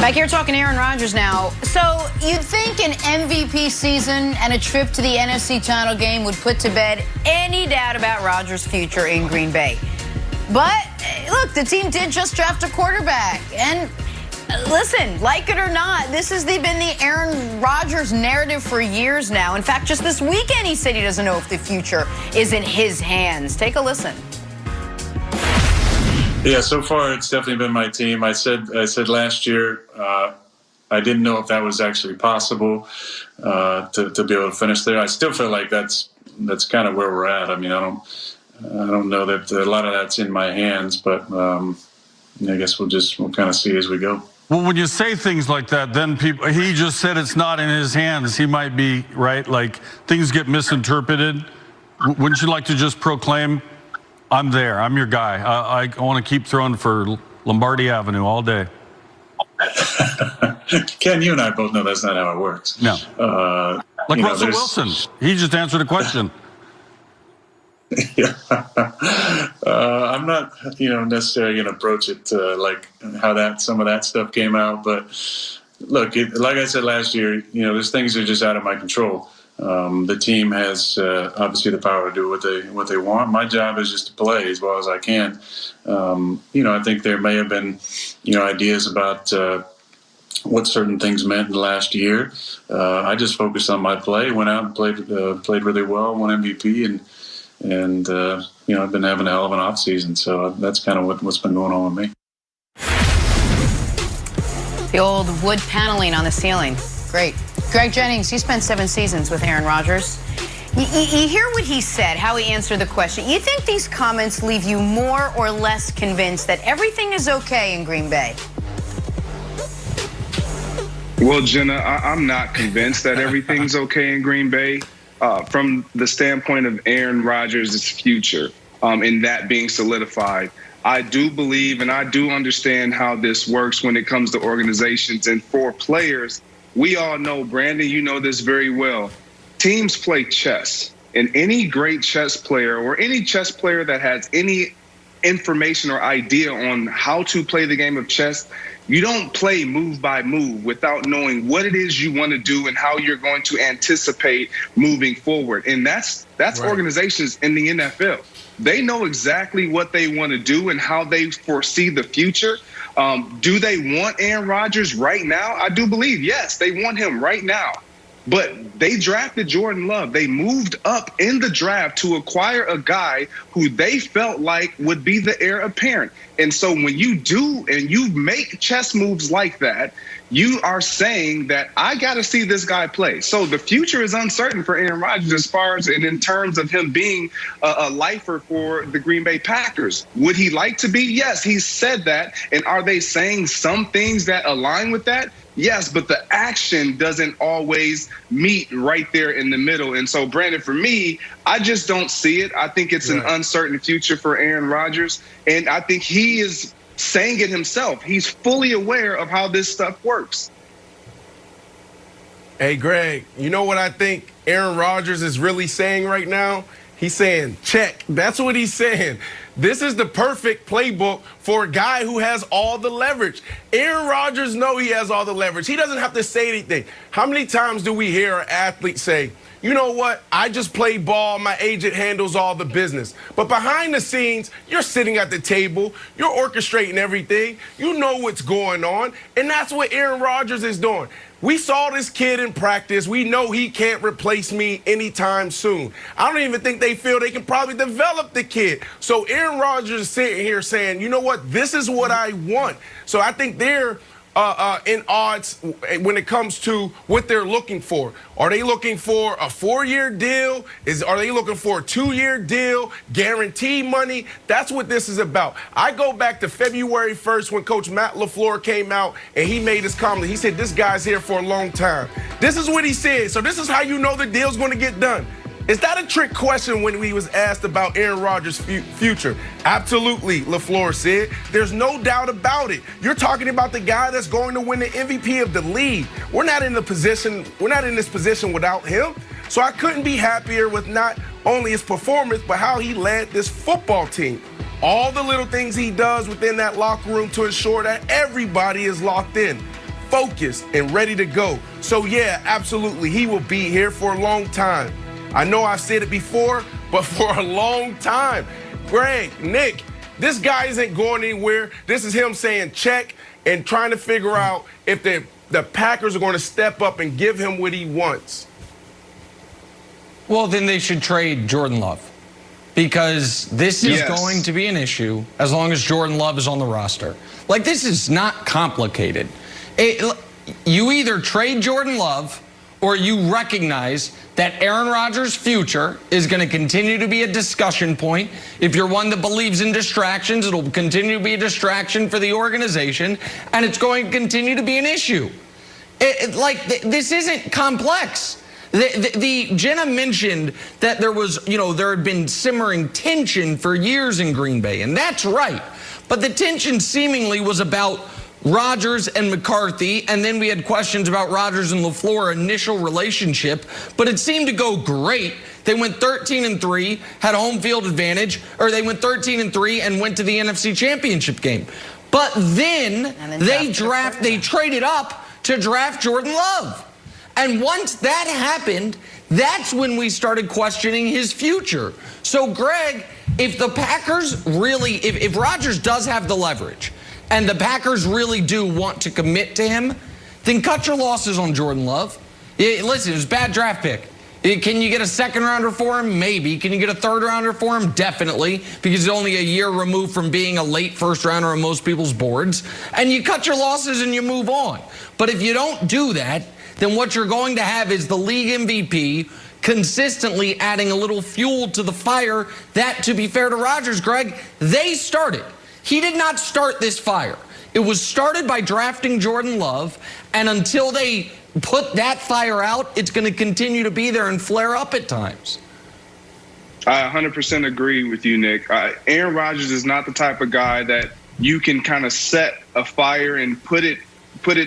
Back here talking Aaron Rodgers now. So you'd think an MVP season and a trip to the NFC title game would put to bed any doubt about Rodgers' future in Green Bay. But look, the team did just draft a quarterback. And listen, like it or not, this has been the Aaron Rodgers narrative for years now. In fact, just this weekend he said he doesn't know if the future is in his hands. Take a listen. Yeah, so far it's definitely been my team. I said last year I didn't know if that was actually possible to be able to finish there. I still feel like that's kind of where we're at. I mean, I don't know that a lot of that's in my hands, but I guess we'll kind of see as we go. Well, when you say things like that, then he just said it's not in his hands. He might be right. Like things get misinterpreted. Wouldn't you like to just proclaim, I'm there, I'm your guy. I want to keep throwing for Lombardi Avenue all day. Ken, you and I both know that's not how it works. No. Like Russell Wilson. He just answered a question. Yeah. I'm not, necessarily going to approach it like how some of that stuff came out. But look, like I said last year, there's things that are just out of my control. The team has obviously the power to do what they want. My job is just to play as well as I can. I think there may have been, ideas about what certain things meant in the last year. I just focused on my play, went out and played really well, won MVP, and I've been having a hell of an off season. So that's kind of what's been going on with me. The old wood paneling on the ceiling. Great. Greg Jennings, you spent 7 seasons with Aaron Rodgers. You hear what he said, how he answered the question. You think these comments leave you more or less convinced that everything is okay in Green Bay? Well, Jenna, I'm not convinced that everything's okay in Green Bay from the standpoint of Aaron Rodgers' future and that being solidified. I do believe and I do understand how this works when it comes to organizations and for players. We all know, Brandon, you know this very well. Teams play chess, and any great chess player or any chess player that has any information or idea on how to play the game of chess, you don't play move by move without knowing what it is you want to do and how you're going to anticipate moving forward. And that's right. Organizations in the NFL. They know exactly what they want to do and how they foresee the future. Do they want Aaron Rodgers right now? I do believe, yes, they want him right now. But they drafted Jordan Love. They moved up in the draft to acquire a guy who they felt like would be the heir apparent. And so when you do and you make chess moves like that, you are saying that I got to see this guy play. So the future is uncertain for Aaron Rodgers as far as and in terms of him being a lifer for the Green Bay Packers. Would he like to be? Yes, he's said that. And are they saying some things that align with that? Yes, but the action doesn't always meet right there in the middle. And so, Brandon, for me, I just don't see it. I think it's an uncertain future for Aaron Rodgers. And I think he is saying it himself. He's fully aware of how this stuff works. Hey, Greg, you know what I think Aaron Rodgers is really saying right now? He's saying, check. That's what he's saying. This is the perfect playbook for a guy who has all the leverage. Aaron Rodgers knows he has all the leverage. He doesn't have to say anything. How many times do we hear an athlete say, you know what, I just play ball, my agent handles all the business. But behind the scenes, you're sitting at the table, you're orchestrating everything, you know what's going on, and that's what Aaron Rodgers is doing. We saw this kid in practice. We know he can't replace me anytime soon. I don't even think they feel they can probably develop the kid. So Aaron Rodgers is sitting here saying, you know what, this is what I want. So I think they're in odds when it comes to what they're looking for. Are they looking for a 4-year deal? Are they looking for a 2-year deal? Guarantee money? That's what this is about. I go back to February 1st when Coach Matt LaFleur came out and he made his comment. He said, this guy's here for a long time. This is what he said. So this is how you know the deal's going to get done. Is that a trick question when we was asked about Aaron Rodgers' future? Absolutely, LaFleur said. There's no doubt about it. You're talking about the guy that's going to win the MVP of the league. We're not in this position without him. So I couldn't be happier with not only his performance, but how he led this football team. All the little things he does within that locker room to ensure that everybody is locked in. focused and ready to go. So yeah, absolutely, he will be here for a long time. I know I've said it before, but for a long time. Greg, Nick, this guy isn't going anywhere. This is him saying check and trying to figure out if the Packers are going to step up and give him what he wants. Well, then they should trade Jordan Love, because this is going to be an issue as long as Jordan Love is on the roster. Like, this is not complicated. You either trade Jordan Love or you recognize that Aaron Rodgers' future is going to continue to be a discussion point. If you're one that believes in distractions, it'll continue to be a distraction for the organization, and it's going to continue to be an issue. This isn't complex. Jenna mentioned that there was, there had been simmering tension for years in Green Bay, and that's right. But the tension seemingly was about Rodgers and McCarthy, and then we had questions about Rodgers and LaFleur initial relationship, but it seemed to go great. They went 13-3, had home field advantage, or they went 13-3 and went to the NFC Championship game. But then they traded up to draft Jordan Love. And once that happened, that's when we started questioning his future. So, Greg, if the Packers really, if Rodgers does have the leverage, and the Packers really do want to commit to him, then cut your losses on Jordan Love. Listen, it was a bad draft pick. Can you get a second rounder for him? Maybe. Can you get a third rounder for him? Definitely, because he's only a year removed from being a late first rounder on most people's boards. And you cut your losses and you move on. But if you don't do that, then what you're going to have is the league MVP consistently adding a little fuel to the fire that, to be fair to Rodgers, Greg, they started. He did not start this fire. It was started by drafting Jordan Love, and until they put that fire out, it's going to continue to be there and flare up at times. I 100% agree with you, Nick. Aaron Rodgers is not the type of guy that you can kind of set a fire and put it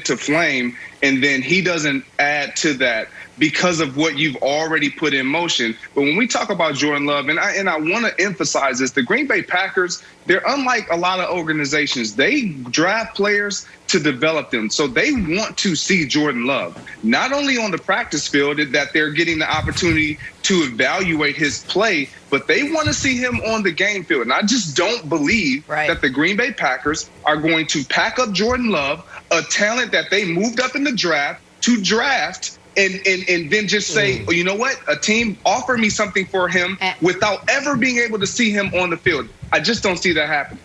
to flame, and then he doesn't add to that because of what you've already put in motion. But when we talk about Jordan Love, and I want to emphasize this, the Green Bay Packers, they're unlike a lot of organizations. They draft players to develop them. So they want to see Jordan Love, not only on the practice field that they're getting the opportunity to evaluate his play, but they want to see him on the game field. And I just don't believe that the Green Bay Packers are going to pack up Jordan Love, a talent that they moved up in the draft to draft, and then just say, oh, you know what, a team offer me something for him without ever being able to see him on the field. I just don't see that happening.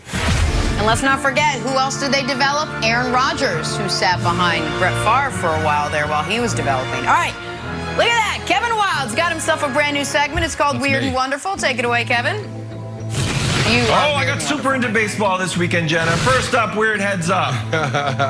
And let's not forget, who else did they develop? Aaron Rodgers, who sat behind Brett Favre for a while there while he was developing. All right, look at that. Kevin Wild's got himself a brand new segment. It's called Weird and Wonderful. Take it away, Kevin. I got super into baseball this weekend, Jenna. First up, weird heads up.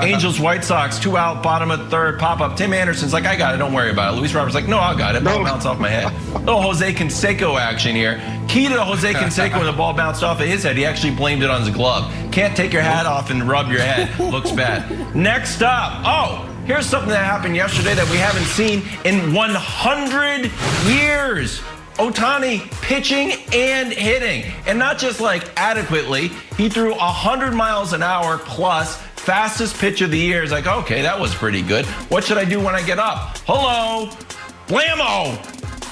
Angels, White Sox, 2 out, bottom of third, pop up. Tim Anderson's like, I got it, don't worry about it. Luis Roberts like, no, I got it. Ball bounced off my head. Little Jose Canseco action here. Key to Jose Canseco when the ball bounced off of his head, he actually blamed it on his glove. Can't take your hat off and rub your head. Looks bad. Next up, here's something that happened yesterday that we haven't seen in 100 years. Ohtani pitching and hitting, and not just like adequately. He threw 100 miles an hour plus, fastest pitch of the year. It's like, okay, that was pretty good. What should I do when I get up? Hello, blammo.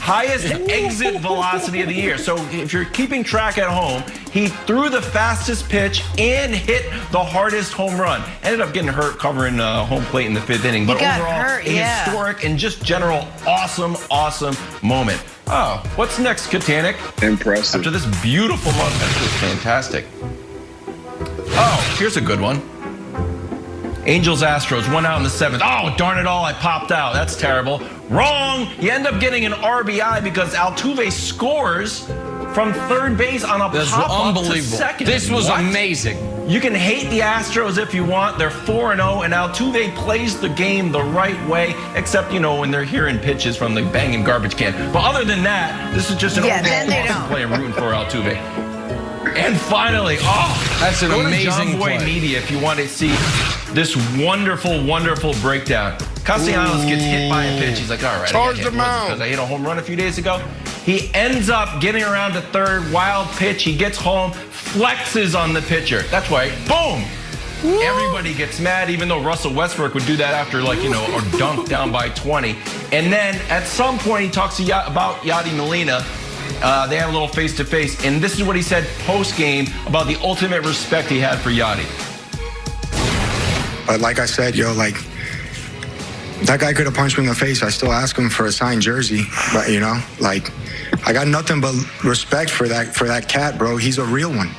Highest exit velocity of the year. So if you're keeping track at home, he threw the fastest pitch and hit the hardest home run. Ended up getting hurt covering home plate in the 5th inning. But overall, historic and just general awesome moment. Oh, what's next, Katanik? Impressive. After this beautiful month, that was fantastic. Oh, here's a good one. Angels, Astros, 1 out in the 7th. Oh, darn it all, I popped out. That's terrible. Wrong. You end up getting an RBI because Altuve scores from third base on a pop-up to second. This was amazing. You can hate the Astros if you want. They're 4-0, and Altuve plays the game the right way, except, when they're hearing pitches from the banging garbage can. But other than that, this is just an awesome play. I'm rooting for Altuve. And finally, that's an amazing John Boy play. Media if you want to see this wonderful breakdown. Castellanos gets hit by a pitch. He's like, all right, charge the mound because I hit a home run a few days ago. He ends up getting around to third, wild pitch. He gets home, flexes on the pitcher. That's right. Boom. Everybody gets mad, even though Russell Westbrook would do that after, like, or dunk down by 20. And then at some point, he talks about Yadi Molina. They have a little face-to-face, and this is what he said post-game about the ultimate respect he had for Yadi. But like I said, that guy could have punched me in the face. I still ask him for a signed jersey, but I got nothing but respect for that cat, bro. He's a real one.